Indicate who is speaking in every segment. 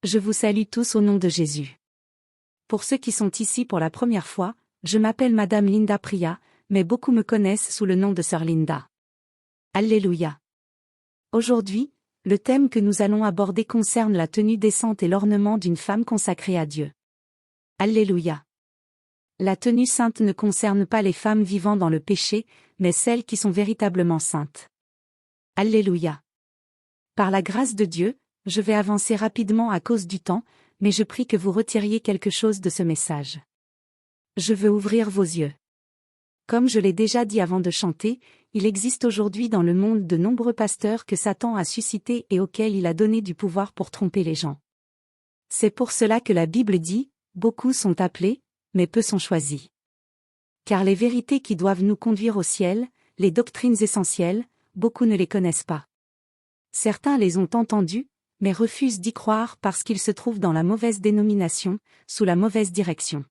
Speaker 1: Je vous salue tous au nom de Jésus. Pour ceux qui sont ici pour la première fois, je m'appelle Madame Linda Priya, mais beaucoup me connaissent sous le nom de Sœur Linda. Alléluia. Aujourd'hui, le thème que nous allons aborder concerne la tenue décente et l'ornement d'une femme consacrée à Dieu. Alléluia. La tenue sainte ne concerne pas les femmes vivant dans le péché, mais celles qui sont véritablement saintes. Alléluia. Par la grâce de Dieu, je vais avancer rapidement à cause du temps, mais je prie que vous retiriez quelque chose de ce message. Je veux ouvrir vos yeux. Comme je l'ai déjà dit avant de chanter, il existe aujourd'hui dans le monde de nombreux pasteurs que Satan a suscités et auxquels il a donné du pouvoir pour tromper les gens. C'est pour cela que la Bible dit, beaucoup sont appelés, mais peu sont choisis. Car les vérités qui doivent nous conduire au ciel, les doctrines essentielles, beaucoup ne les connaissent pas. Certains les ont entendues, mais refusent d'y croire parce qu'ils se trouvent dans la mauvaise dénomination, sous la mauvaise direction.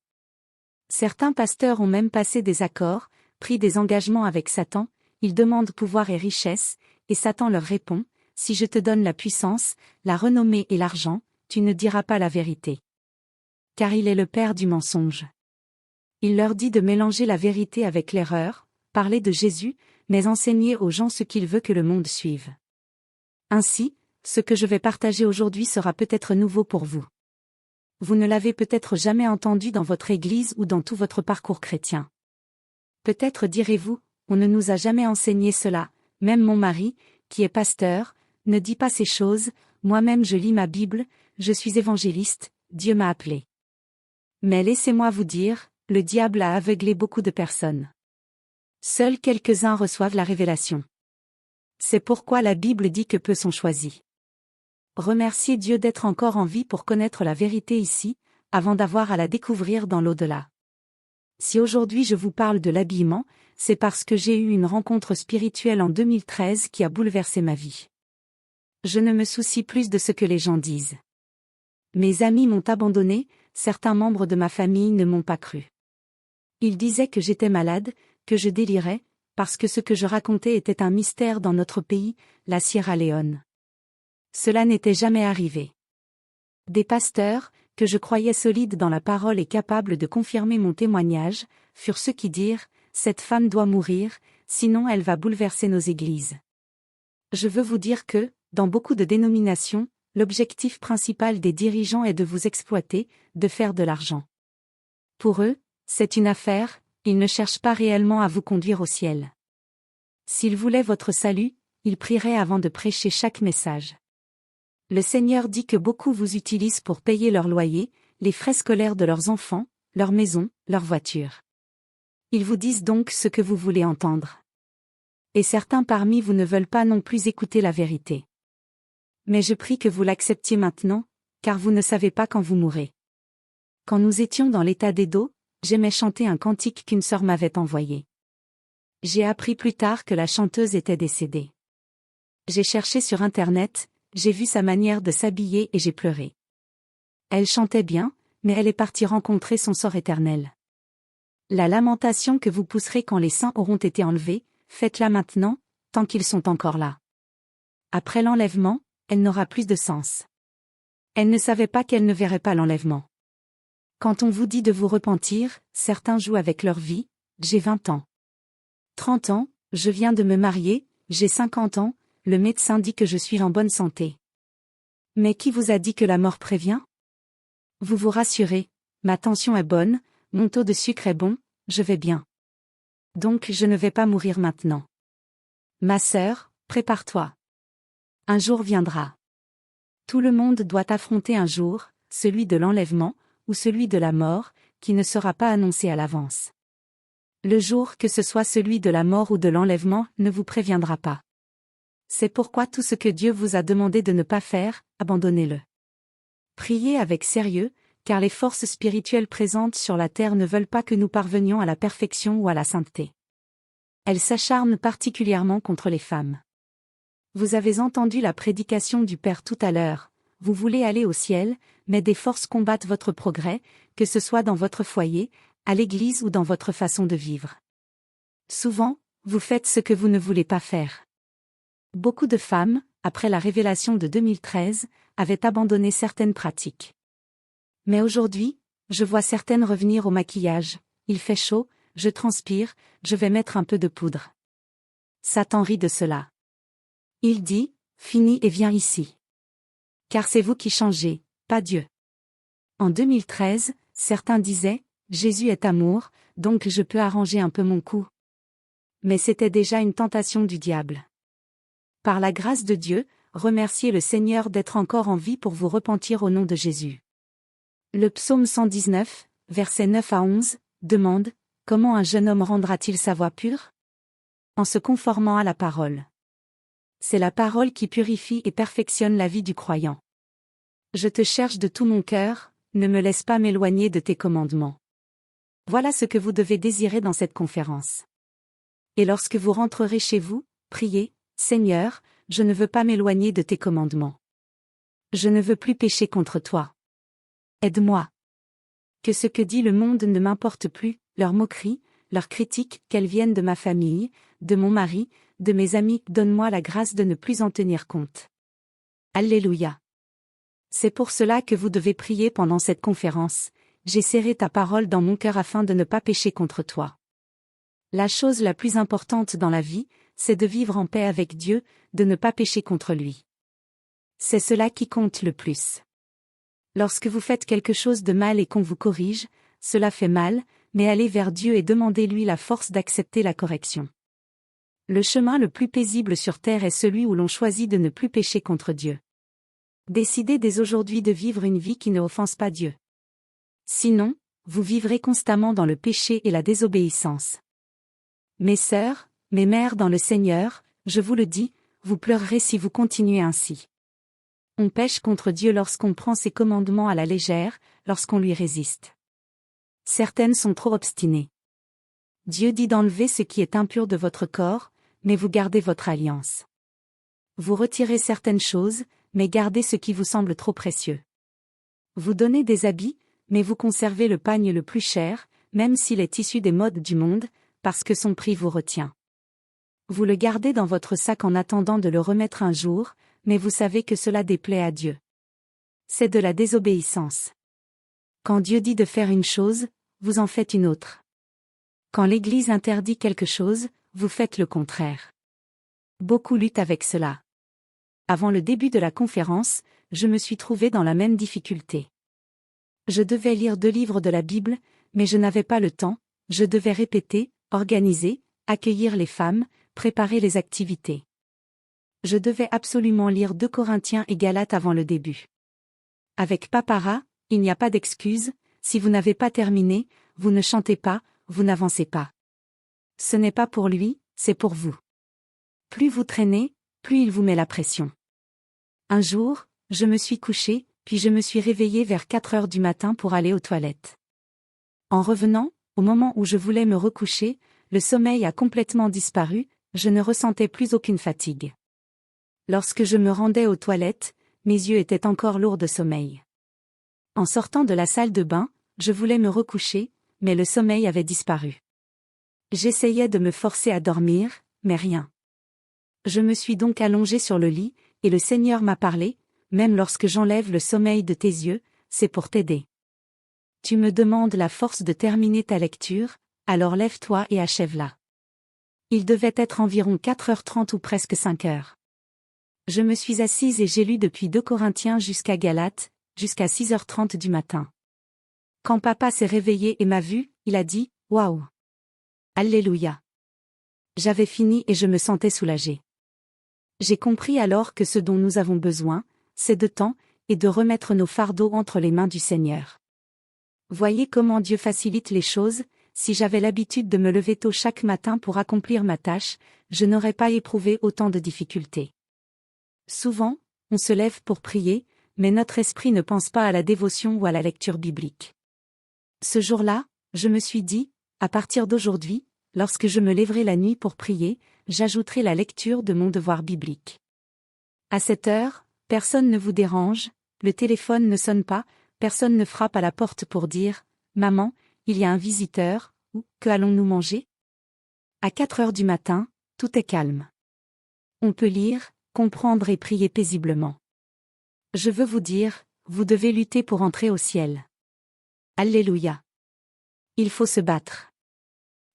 Speaker 1: Certains pasteurs ont même passé des accords, pris des engagements avec Satan, ils demandent pouvoir et richesse, et Satan leur répond, « Si je te donne la puissance, la renommée et l'argent, tu ne diras pas la vérité. » Car il est le père du mensonge. Il leur dit de mélanger la vérité avec l'erreur, parler de Jésus, mais enseigner aux gens ce qu'il veut que le monde suive. Ainsi, ce que je vais partager aujourd'hui sera peut-être nouveau pour vous. Vous ne l'avez peut-être jamais entendu dans votre église ou dans tout votre parcours chrétien. Peut-être direz-vous, on ne nous a jamais enseigné cela, même mon mari, qui est pasteur, ne dit pas ces choses, moi-même je lis ma Bible, je suis évangéliste, Dieu m'a appelé. Mais laissez-moi vous dire, le diable a aveuglé beaucoup de personnes. Seuls quelques-uns reçoivent la révélation. C'est pourquoi la Bible dit que peu sont choisis. Remerciez Dieu d'être encore en vie pour connaître la vérité ici, avant d'avoir à la découvrir dans l'au-delà. Si aujourd'hui je vous parle de l'habillement, c'est parce que j'ai eu une rencontre spirituelle en 2013 qui a bouleversé ma vie. Je ne me soucie plus de ce que les gens disent. Mes amis m'ont abandonné, certains membres de ma famille ne m'ont pas cru. Ils disaient que j'étais malade, que je délirais, parce que ce que je racontais était un mystère dans notre pays, la Sierra Leone. Cela n'était jamais arrivé. Des pasteurs, que je croyais solides dans la parole et capables de confirmer mon témoignage, furent ceux qui dirent, « Cette femme doit mourir, sinon elle va bouleverser nos églises. » Je veux vous dire que, dans beaucoup de dénominations, l'objectif principal des dirigeants est de vous exploiter, de faire de l'argent. Pour eux, c'est une affaire, ils ne cherchent pas réellement à vous conduire au ciel. S'ils voulaient votre salut, ils prieraient avant de prêcher chaque message. Le Seigneur dit que beaucoup vous utilisent pour payer leur loyer, les frais scolaires de leurs enfants, leur maison, leur voiture. Ils vous disent donc ce que vous voulez entendre. Et certains parmi vous ne veulent pas non plus écouter la vérité. Mais je prie que vous l'acceptiez maintenant, car vous ne savez pas quand vous mourrez. Quand nous étions dans l'état d'Edo, j'aimais chanter un cantique qu'une sœur m'avait envoyé. J'ai appris plus tard que la chanteuse était décédée. J'ai cherché sur Internet, j'ai vu sa manière de s'habiller et j'ai pleuré. Elle chantait bien, mais elle est partie rencontrer son sort éternel. La lamentation que vous pousserez quand les saints auront été enlevés, faites-la maintenant, tant qu'ils sont encore là. Après l'enlèvement, elle n'aura plus de sens. Elle ne savait pas qu'elle ne verrait pas l'enlèvement. Quand on vous dit de vous repentir, certains jouent avec leur vie, j'ai 20 ans. 30 ans, je viens de me marier, j'ai 50 ans, le médecin dit que je suis en bonne santé. Mais qui vous a dit que la mort prévient? Vous vous rassurez, ma tension est bonne, mon taux de sucre est bon, je vais bien. Donc je ne vais pas mourir maintenant. Ma sœur, prépare-toi. Un jour viendra. Tout le monde doit affronter un jour, celui de l'enlèvement, ou celui de la mort, qui ne sera pas annoncé à l'avance. Le jour que ce soit celui de la mort ou de l'enlèvement ne vous préviendra pas. C'est pourquoi tout ce que Dieu vous a demandé de ne pas faire, abandonnez-le. Priez avec sérieux, car les forces spirituelles présentes sur la terre ne veulent pas que nous parvenions à la perfection ou à la sainteté. Elles s'acharnent particulièrement contre les femmes. Vous avez entendu la prédication du Père tout à l'heure, vous voulez aller au ciel, mais des forces combattent votre progrès, que ce soit dans votre foyer, à l'église ou dans votre façon de vivre. Souvent, vous faites ce que vous ne voulez pas faire. Beaucoup de femmes, après la révélation de 2013, avait abandonné certaines pratiques. Mais aujourd'hui, je vois certaines revenir au maquillage. Il fait chaud, je transpire, je vais mettre un peu de poudre. Satan rit de cela. Il dit, fini et viens ici. Car c'est vous qui changez, pas Dieu. En 2013, certains disaient, Jésus est amour, donc je peux arranger un peu mon coup. Mais c'était déjà une tentation du diable. Par la grâce de Dieu, remerciez le Seigneur d'être encore en vie pour vous repentir au nom de Jésus. Le psaume 119, versets 9 à 11, demande, comment un jeune homme rendra-t-il sa voix pure? En se conformant à la parole. C'est la parole qui purifie et perfectionne la vie du croyant. Je te cherche de tout mon cœur, ne me laisse pas m'éloigner de tes commandements. Voilà ce que vous devez désirer dans cette conférence. Et lorsque vous rentrerez chez vous, priez, Seigneur, je ne veux pas m'éloigner de tes commandements. Je ne veux plus pécher contre toi. Aide-moi. Que ce que dit le monde ne m'importe plus, leurs moqueries, leurs critiques, qu'elles viennent de ma famille, de mon mari, de mes amis, donne-moi la grâce de ne plus en tenir compte. Alléluia. C'est pour cela que vous devez prier pendant cette conférence. J'ai serré ta parole dans mon cœur afin de ne pas pécher contre toi. La chose la plus importante dans la vie, c'est de vivre en paix avec Dieu, de ne pas pécher contre lui. C'est cela qui compte le plus. Lorsque vous faites quelque chose de mal et qu'on vous corrige, cela fait mal, mais allez vers Dieu et demandez-lui la force d'accepter la correction. Le chemin le plus paisible sur terre est celui où l'on choisit de ne plus pécher contre Dieu. Décidez dès aujourd'hui de vivre une vie qui ne offense pas Dieu. Sinon, vous vivrez constamment dans le péché et la désobéissance. Mes sœurs, mes mères dans le Seigneur, je vous le dis, vous pleurerez si vous continuez ainsi. On pêche contre Dieu lorsqu'on prend ses commandements à la légère, lorsqu'on lui résiste. Certaines sont trop obstinées. Dieu dit d'enlever ce qui est impur de votre corps, mais vous gardez votre alliance. Vous retirez certaines choses, mais gardez ce qui vous semble trop précieux. Vous donnez des habits, mais vous conservez le pagne le plus cher, même s'il est issu des modes du monde, parce que son prix vous retient. Vous le gardez dans votre sac en attendant de le remettre un jour, mais vous savez que cela déplaît à Dieu. C'est de la désobéissance. Quand Dieu dit de faire une chose, vous en faites une autre. Quand l'Église interdit quelque chose, vous faites le contraire. Beaucoup luttent avec cela. Avant le début de la conférence, je me suis trouvé dans la même difficulté. Je devais lire 2 livres de la Bible, mais je n'avais pas le temps, je devais répéter, organiser, accueillir les femmes, préparer les activités. Je devais absolument lire 2 Corinthiens et Galates avant le début. Avec Papara, il n'y a pas d'excuse, si vous n'avez pas terminé, vous ne chantez pas, vous n'avancez pas. Ce n'est pas pour lui, c'est pour vous. Plus vous traînez, plus il vous met la pression. Un jour, je me suis couché, puis je me suis réveillé vers 4 heures du matin pour aller aux toilettes. En revenant, au moment où je voulais me recoucher, le sommeil a complètement disparu, je ne ressentais plus aucune fatigue. Lorsque je me rendais aux toilettes, mes yeux étaient encore lourds de sommeil. En sortant de la salle de bain, je voulais me recoucher, mais le sommeil avait disparu. J'essayais de me forcer à dormir, mais rien. Je me suis donc allongé sur le lit, et le Seigneur m'a parlé, même lorsque j'enlève le sommeil de tes yeux, c'est pour t'aider. Tu me demandes la force de terminer ta lecture, alors lève-toi et achève-la. Il devait être environ 4h30 ou presque 5h. Je me suis assise et j'ai lu depuis 2 Corinthiens jusqu'à Galates, jusqu'à 6h30 du matin. Quand papa s'est réveillé et m'a vu, il a dit, « Waouh! Alléluia !» J'avais fini et je me sentais soulagée. J'ai compris alors que ce dont nous avons besoin, c'est de temps, et de remettre nos fardeaux entre les mains du Seigneur. Voyez comment Dieu facilite les choses, si j'avais l'habitude de me lever tôt chaque matin pour accomplir ma tâche, je n'aurais pas éprouvé autant de difficultés. Souvent, on se lève pour prier, mais notre esprit ne pense pas à la dévotion ou à la lecture biblique. Ce jour-là, je me suis dit, à partir d'aujourd'hui, lorsque je me lèverai la nuit pour prier, j'ajouterai la lecture de mon devoir biblique. À cette heure, personne ne vous dérange, le téléphone ne sonne pas, personne ne frappe à la porte pour dire « Maman, il y a un visiteur » ou « Que allons-nous manger ?» À 4 heures du matin, tout est calme. On peut lire, comprendre et prier paisiblement. Je veux vous dire, vous devez lutter pour entrer au ciel. Alléluia. Il faut se battre.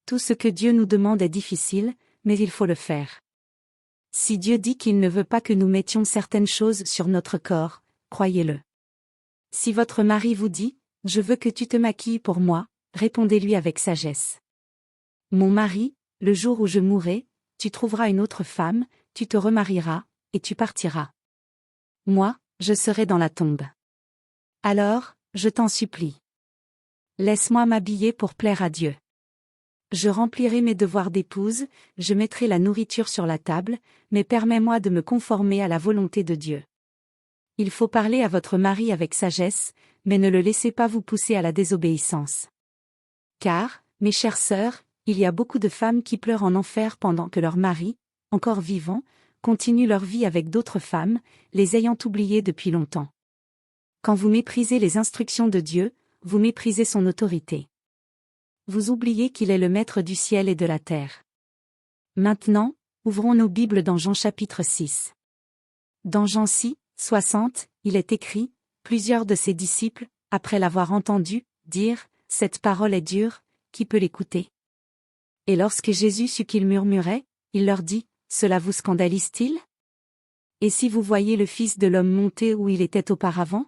Speaker 1: Tout ce que Dieu nous demande est difficile, mais il faut le faire. Si Dieu dit qu'il ne veut pas que nous mettions certaines choses sur notre corps, croyez-le. Si votre mari vous dit, « Je veux que tu te maquilles pour moi », répondez-lui avec sagesse. « Mon mari, le jour où je mourrai, tu trouveras une autre femme, tu te remarieras, et tu partiras. Moi, je serai dans la tombe. Alors, je t'en supplie. Laisse-moi m'habiller pour plaire à Dieu. Je remplirai mes devoirs d'épouse, je mettrai la nourriture sur la table, mais permets-moi de me conformer à la volonté de Dieu. » Il faut parler à votre mari avec sagesse, mais ne le laissez pas vous pousser à la désobéissance. Car, mes chères sœurs, il y a beaucoup de femmes qui pleurent en enfer pendant que leur mari, encore vivant, continue leur vie avec d'autres femmes, les ayant oubliées depuis longtemps. Quand vous méprisez les instructions de Dieu, vous méprisez son autorité. Vous oubliez qu'il est le maître du ciel et de la terre. Maintenant, ouvrons nos Bibles dans Jean chapitre 6. Dans Jean 6, 60, il est écrit, plusieurs de ses disciples, après l'avoir entendu, dirent, « Cette parole est dure, qui peut l'écouter ?» Et lorsque Jésus sut qu'ils murmuraient, il leur dit, « Cela vous scandalise-t-il? Et si vous voyez le Fils de l'homme monter où il était auparavant ?»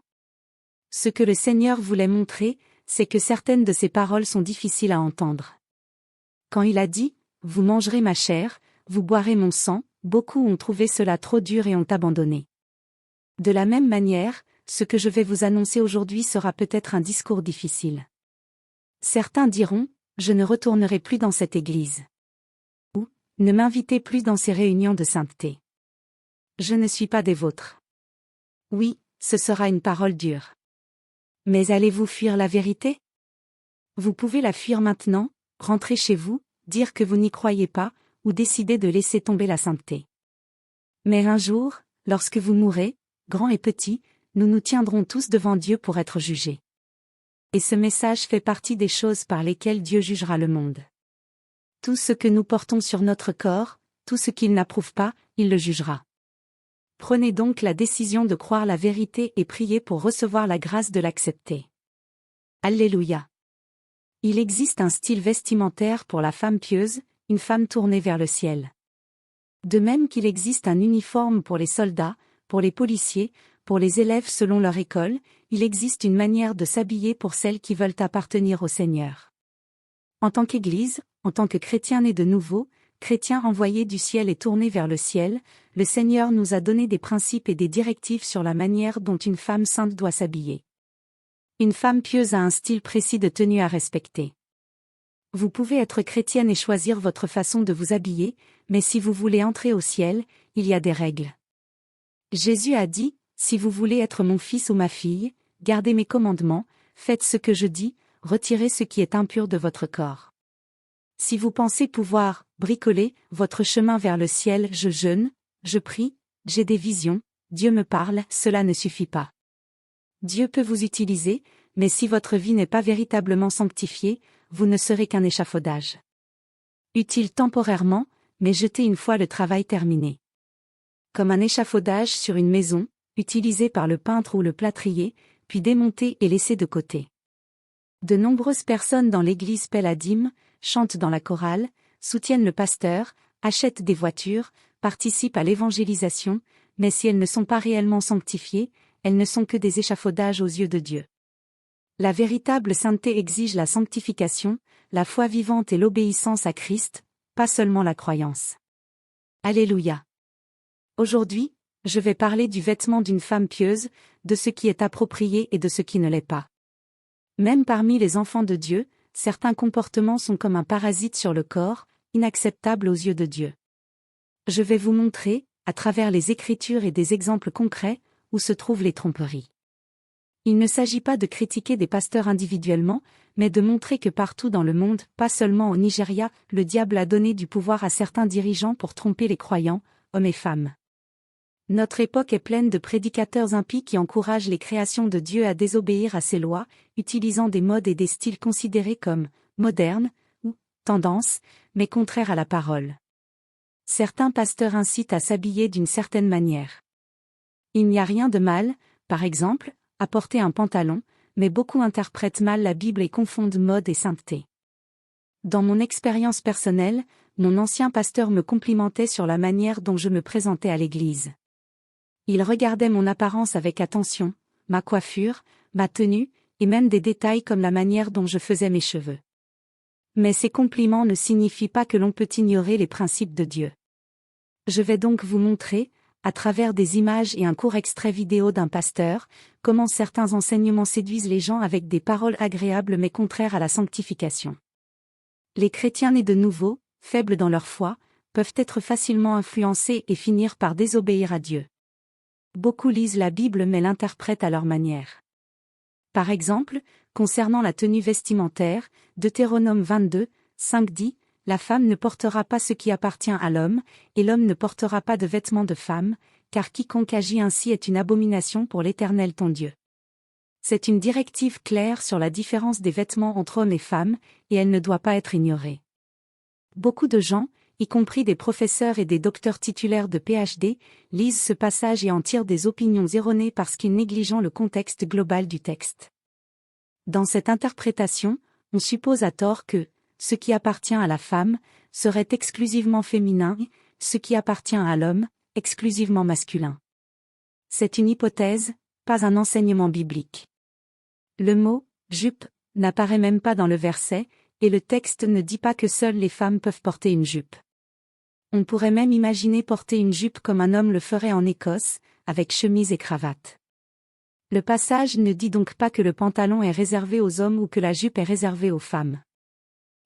Speaker 1: Ce que le Seigneur voulait montrer, c'est que certaines de ses paroles sont difficiles à entendre. Quand il a dit, « Vous mangerez ma chair, vous boirez mon sang », beaucoup ont trouvé cela trop dur et ont abandonné. De la même manière, ce que je vais vous annoncer aujourd'hui sera peut-être un discours difficile. Certains diront, « Je ne retournerai plus dans cette église. » Ou, « Ne m'invitez plus dans ces réunions de sainteté. Je ne suis pas des vôtres. » Oui, ce sera une parole dure. Mais allez-vous fuir la vérité? Vous pouvez la fuir maintenant, rentrer chez vous, dire que vous n'y croyez pas, ou décider de laisser tomber la sainteté. Mais un jour, lorsque vous mourrez, grand et petit, nous nous tiendrons tous devant Dieu pour être jugés. Et ce message fait partie des choses par lesquelles Dieu jugera le monde. Tout ce que nous portons sur notre corps, tout ce qu'il n'approuve pas, il le jugera. Prenez donc la décision de croire la vérité et priez pour recevoir la grâce de l'accepter. Alléluia. Il existe un style vestimentaire pour la femme pieuse, une femme tournée vers le ciel. De même qu'il existe un uniforme pour les soldats, pour les policiers, pour les élèves selon leur école, il existe une manière de s'habiller pour celles qui veulent appartenir au Seigneur. En tant qu'Église, en tant que chrétiens nés de nouveau, chrétiens envoyés du ciel et tournés vers le ciel, le Seigneur nous a donné des principes et des directives sur la manière dont une femme sainte doit s'habiller. Une femme pieuse a un style précis de tenue à respecter. Vous pouvez être chrétienne et choisir votre façon de vous habiller, mais si vous voulez entrer au ciel, il y a des règles. Jésus a dit, « Si vous voulez être mon fils ou ma fille, gardez mes commandements, faites ce que je dis, retirez ce qui est impur de votre corps. » Si vous pensez pouvoir bricoler votre chemin vers le ciel, je jeûne, je prie, j'ai des visions, Dieu me parle, cela ne suffit pas. Dieu peut vous utiliser, mais si votre vie n'est pas véritablement sanctifiée, vous ne serez qu'un échafaudage. Utile temporairement, mais jeté une fois le travail terminé. Comme un échafaudage sur une maison, utilisé par le peintre ou le plâtrier, puis démonté et laissé de côté. De nombreuses personnes dans l'église paient la dîme, chantent dans la chorale, soutiennent le pasteur, achètent des voitures, participent à l'évangélisation, mais si elles ne sont pas réellement sanctifiées, elles ne sont que des échafaudages aux yeux de Dieu. La véritable sainteté exige la sanctification, la foi vivante et l'obéissance à Christ, pas seulement la croyance. Alléluia. Aujourd'hui, je vais parler du vêtement d'une femme pieuse, de ce qui est approprié et de ce qui ne l'est pas. Même parmi les enfants de Dieu, certains comportements sont comme un parasite sur le corps, inacceptables aux yeux de Dieu. Je vais vous montrer, à travers les Écritures et des exemples concrets, où se trouvent les tromperies. Il ne s'agit pas de critiquer des pasteurs individuellement, mais de montrer que partout dans le monde, pas seulement au Nigeria, le diable a donné du pouvoir à certains dirigeants pour tromper les croyants, hommes et femmes. Notre époque est pleine de prédicateurs impies qui encouragent les créations de Dieu à désobéir à ses lois, utilisant des modes et des styles considérés comme modernes ou tendances, mais contraires à la parole. Certains pasteurs incitent à s'habiller d'une certaine manière. Il n'y a rien de mal, par exemple, à porter un pantalon, mais beaucoup interprètent mal la Bible et confondent mode et sainteté. Dans mon expérience personnelle, mon ancien pasteur me complimentait sur la manière dont je me présentais à l'église. Il regardait mon apparence avec attention, ma coiffure, ma tenue, et même des détails comme la manière dont je faisais mes cheveux. Mais ces compliments ne signifient pas que l'on peut ignorer les principes de Dieu. Je vais donc vous montrer, à travers des images et un court extrait vidéo d'un pasteur, comment certains enseignements séduisent les gens avec des paroles agréables mais contraires à la sanctification. Les chrétiens nés de nouveau, faibles dans leur foi, peuvent être facilement influencés et finir par désobéir à Dieu. Beaucoup lisent la Bible mais l'interprètent à leur manière. Par exemple, concernant la tenue vestimentaire, Deutéronome 22, 5 dit « La femme ne portera pas ce qui appartient à l'homme, et l'homme ne portera pas de vêtements de femme, car quiconque agit ainsi est une abomination pour l'Éternel ton Dieu. » C'est une directive claire sur la différence des vêtements entre hommes et femmes, et elle ne doit pas être ignorée. Beaucoup de gens, y compris des professeurs et des docteurs titulaires de PhD, lisent ce passage et en tirent des opinions erronées parce qu'ils négligent le contexte global du texte. Dans cette interprétation, on suppose à tort que ce qui appartient à la femme serait exclusivement féminin, ce qui appartient à l'homme, exclusivement masculin. C'est une hypothèse, pas un enseignement biblique. Le mot « jupe » n'apparaît même pas dans le verset, et le texte ne dit pas que seules les femmes peuvent porter une jupe. On pourrait même imaginer porter une jupe comme un homme le ferait en Écosse, avec chemise et cravate. Le passage ne dit donc pas que le pantalon est réservé aux hommes ou que la jupe est réservée aux femmes.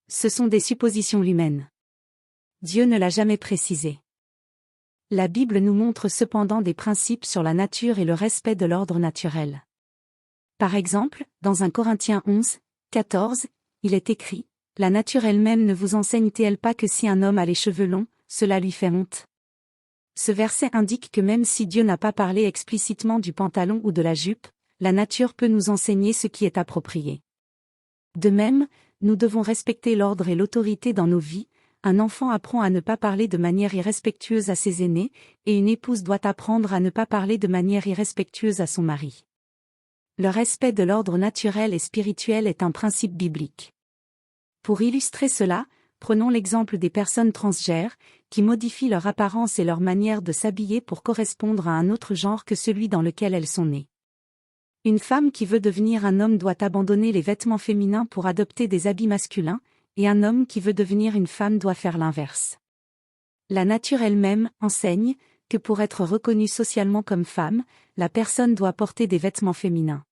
Speaker 1: Ce sont des suppositions humaines. Dieu ne l'a jamais précisé. La Bible nous montre cependant des principes sur la nature et le respect de l'ordre naturel. Par exemple, dans 1 Corinthiens 11, 14, il est écrit « La nature elle-même ne vous enseigne-t-elle pas que si un homme a les cheveux longs, cela lui fait honte ?» Ce verset indique que même si Dieu n'a pas parlé explicitement du pantalon ou de la jupe, la nature peut nous enseigner ce qui est approprié. De même, nous devons respecter l'ordre et l'autorité dans nos vies. Un enfant apprend à ne pas parler de manière irrespectueuse à ses aînés, et une épouse doit apprendre à ne pas parler de manière irrespectueuse à son mari. Le respect de l'ordre naturel et spirituel est un principe biblique. Pour illustrer cela, prenons l'exemple des personnes transgenres, qui modifient leur apparence et leur manière de s'habiller pour correspondre à un autre genre que celui dans lequel elles sont nées. Une femme qui veut devenir un homme doit abandonner les vêtements féminins pour adopter des habits masculins, et un homme qui veut devenir une femme doit faire l'inverse. La nature elle-même enseigne que pour être reconnue socialement comme femme, la personne doit porter des vêtements féminins.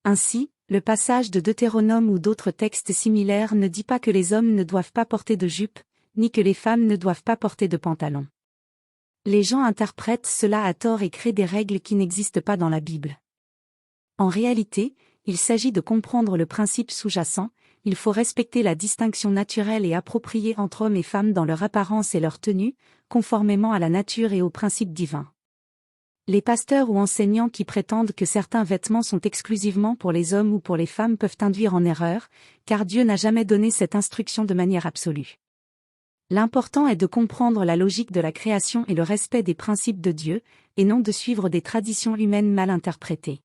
Speaker 1: Ainsi, le passage de Deutéronome ou d'autres textes similaires ne dit pas que les hommes ne doivent pas porter de jupe, ni que les femmes ne doivent pas porter de pantalon. Les gens interprètent cela à tort et créent des règles qui n'existent pas dans la Bible. En réalité, il s'agit de comprendre le principe sous-jacent, il faut respecter la distinction naturelle et appropriée entre hommes et femmes dans leur apparence et leur tenue, conformément à la nature et aux principes divins. Les pasteurs ou enseignants qui prétendent que certains vêtements sont exclusivement pour les hommes ou pour les femmes peuvent induire en erreur, car Dieu n'a jamais donné cette instruction de manière absolue. L'important est de comprendre la logique de la création et le respect des principes de Dieu, et non de suivre des traditions humaines mal interprétées.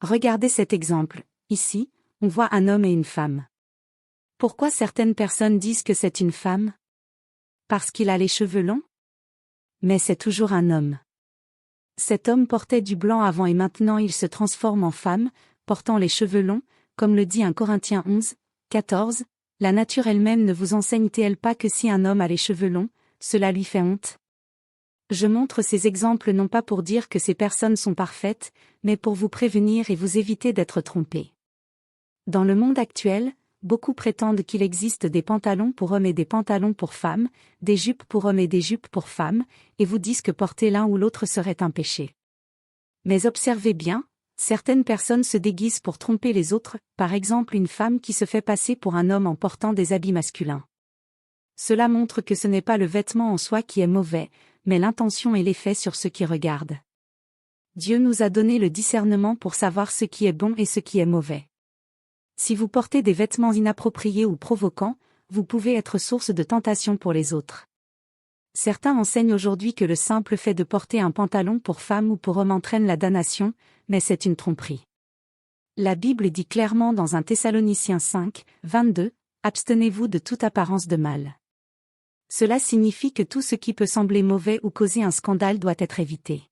Speaker 1: Regardez cet exemple. Ici, on voit un homme et une femme. Pourquoi certaines personnes disent que c'est une femme? Parce qu'il a les cheveux longs? Mais c'est toujours un homme. Cet homme portait du blanc avant et maintenant il se transforme en femme, portant les cheveux longs, comme le dit 1 Corinthiens 11, 14, la nature elle-même ne vous enseigne-t-elle pas que si un homme a les cheveux longs, cela lui fait honte? Je montre ces exemples non pas pour dire que ces personnes sont parfaites, mais pour vous prévenir et vous éviter d'être trompés. Dans le monde actuel, beaucoup prétendent qu'il existe des pantalons pour hommes et des pantalons pour femmes, des jupes pour hommes et des jupes pour femmes, et vous disent que porter l'un ou l'autre serait un péché. Mais observez bien, certaines personnes se déguisent pour tromper les autres, par exemple une femme qui se fait passer pour un homme en portant des habits masculins. Cela montre que ce n'est pas le vêtement en soi qui est mauvais, mais l'intention et l'effet sur ceux qui regardent. Dieu nous a donné le discernement pour savoir ce qui est bon et ce qui est mauvais. Si vous portez des vêtements inappropriés ou provoquants, vous pouvez être source de tentation pour les autres. Certains enseignent aujourd'hui que le simple fait de porter un pantalon pour femme ou pour homme entraîne la damnation, mais c'est une tromperie. La Bible dit clairement dans 1 Thessaloniciens 5, 22, « Abstenez-vous de toute apparence de mal ». Cela signifie que tout ce qui peut sembler mauvais ou causer un scandale doit être évité.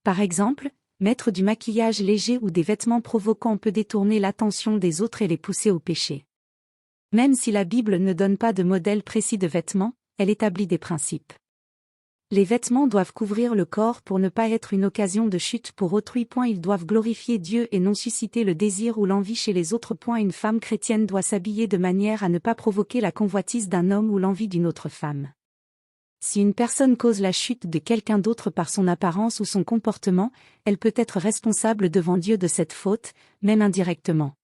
Speaker 1: Par exemple, mettre du maquillage léger ou des vêtements provoquants peut détourner l'attention des autres et les pousser au péché. Même si la Bible ne donne pas de modèle précis de vêtements, elle établit des principes. Les vêtements doivent couvrir le corps pour ne pas être une occasion de chute pour autrui. Ils doivent glorifier Dieu et non susciter le désir ou l'envie chez les autres. Une femme chrétienne doit s'habiller de manière à ne pas provoquer la convoitise d'un homme ou l'envie d'une autre femme. Si une personne cause la chute de quelqu'un d'autre par son apparence ou son comportement, elle peut être responsable devant Dieu de cette faute, même indirectement.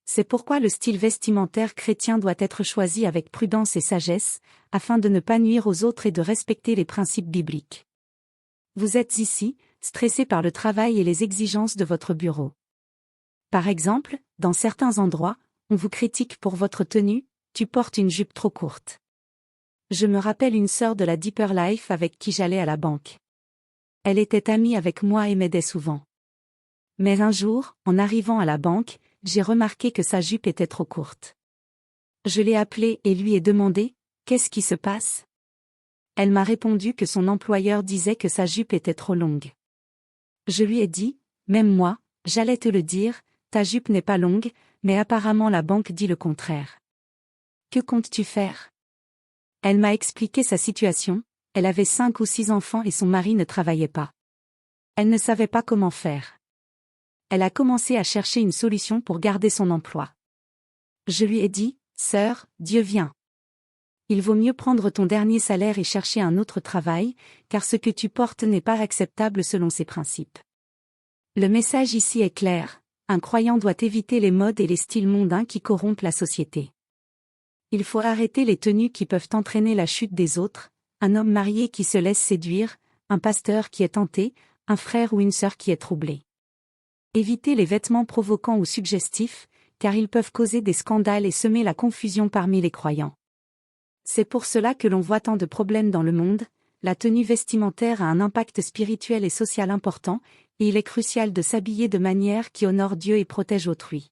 Speaker 1: C'est pourquoi le style vestimentaire chrétien doit être choisi avec prudence et sagesse, afin de ne pas nuire aux autres et de respecter les principes bibliques. Vous êtes ici, stressé par le travail et les exigences de votre bureau. Par exemple, dans certains endroits, on vous critique pour votre tenue, tu portes une jupe trop courte. Je me rappelle une sœur de la Deeper Life avec qui j'allais à la banque. Elle était amie avec moi et m'aidait souvent. Mais un jour, en arrivant à la banque, j'ai remarqué que sa jupe était trop courte. Je l'ai appelée et lui ai demandé « Qu'est-ce qui se passe ?» Elle m'a répondu que son employeur disait que sa jupe était trop longue. Je lui ai dit « Même moi, j'allais te le dire, ta jupe n'est pas longue, mais apparemment la banque dit le contraire. Que comptes-tu faire ?» Elle m'a expliqué sa situation, elle avait 5 ou 6 enfants et son mari ne travaillait pas. Elle ne savait pas comment faire. Elle a commencé à chercher une solution pour garder son emploi. Je lui ai dit, « Sœur, Dieu vient. Il vaut mieux prendre ton dernier salaire et chercher un autre travail, car ce que tu portes n'est pas acceptable selon ses principes. » Le message ici est clair, un croyant doit éviter les modes et les styles mondains qui corrompent la société. Il faut arrêter les tenues qui peuvent entraîner la chute des autres, un homme marié qui se laisse séduire, un pasteur qui est tenté, un frère ou une sœur qui est troublé. Évitez les vêtements provoquants ou suggestifs, car ils peuvent causer des scandales et semer la confusion parmi les croyants. C'est pour cela que l'on voit tant de problèmes dans le monde. La tenue vestimentaire a un impact spirituel et social important, et il est crucial de s'habiller de manière qui honore Dieu et protège autrui.